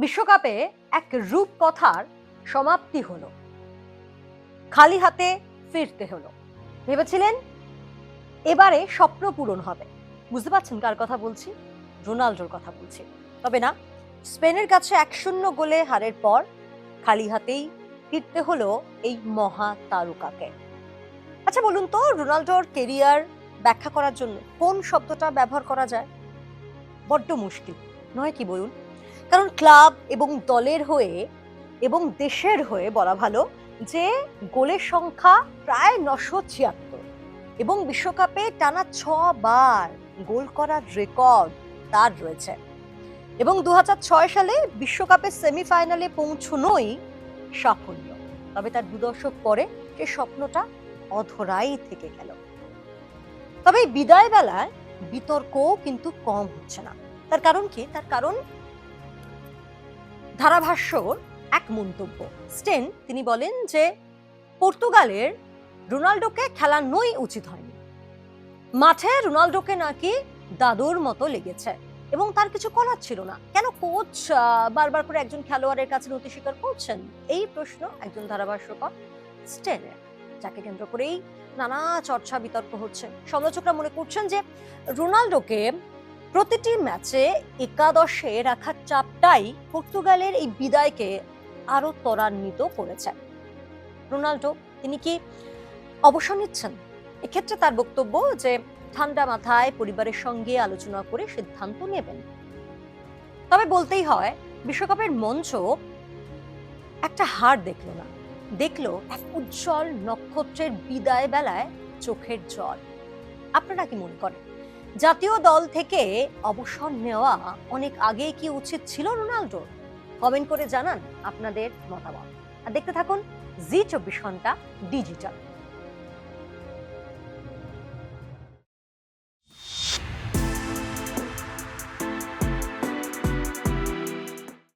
বিশ্বকাপে এক রূপকথার সমাপ্তি হলো, খালি হাতে ফিরতে হলো। ভেবেছিলেন এবারে স্বপ্ন পূরণ হবে। বুঝতে পারছেন কার কথা বলছি? রোনাল্ডোর কথা বলছি। তবে না, স্পেনের কাছে 1-0 গোলে হারের পর খালি হাতেই ফিরতে হলো এই মহা তারকাকে। আচ্ছা বলুন তো, রোনাল্ডোর কেরিয়ার ব্যাখ্যা করার জন্য কোন শব্দটা ব্যবহার করা যায়? বড্ড মুশকিল নয় কি বলুন? কারণ ক্লাব এবং দলের হয়ে এবং দেশের হয়ে বলা ভালো যে গোলের সংখ্যা প্রায় 976 এবং বিশ্বকাপে টানা 6 বার গোল করার রেকর্ড তার রয়েছে। এবং 2006 সালে বিশ্বকাপের সেমিফাইনালে পৌঁছনোই সাফল্য। তবে তার 2 দশক পরে সে স্বপ্নটা অধরাই থেকে গেল। তবে এই বিদায় বেলায় বিতর্কও কিন্তু কম হচ্ছে না। তার কারণ কি? তার কারণ ধারাভাষ্যর এক মন্তব্য। স্টেন তিনি বলেন যে পর্তুগালের রোনাল্ডোকে খেলানোই উচিত হয়নি। মাঠে রোনাল্ডোকে নাকি দাদুর মতো লেগেছে এবং তার কিছু করার ছিল না। কেন কোচ বারবার করে একজন খেলোয়াড়ের কাছে নতি স্বীকার করছেন? এই প্রশ্ন একজন ধারাভাষ্যকার স্টেনের, যাকে কেন্দ্র করেই নানা চর্চা বিতর্ক হচ্ছে। সমালোচকরা মনে করছেন যে রোনাল্ডোকে প্রতিটি ম্যাচে একাদশে রাখার চাপটাই পর্তুগালের এই বিদায়কে আরো ত্বরান্বিত করেছে। রোনাল্ডো তিনি কি অবসর নিচ্ছেন? এক্ষেত্রে তার বক্তব্য যে ঠান্ডা মাথায় পরিবারের সঙ্গে আলোচনা করে সিদ্ধান্ত নেবেন। তবে বলতেই হয়, বিশ্বকাপের মঞ্চ একটা হার দেখলো না, দেখলো এক উজ্জ্বল নক্ষত্রের বিদায় বেলায় চোখের জল। আপনারা কি মনে করেন জাতীয় দল থেকে অবসর নেওয়া অনেক আগে কি উচিত ছিল রোনাল্ডোর? কমেন্ট করে জানান আপনাদের মতামত। আর দেখতে থাকুন জি 24 ঘন্টা ডিজিটাল।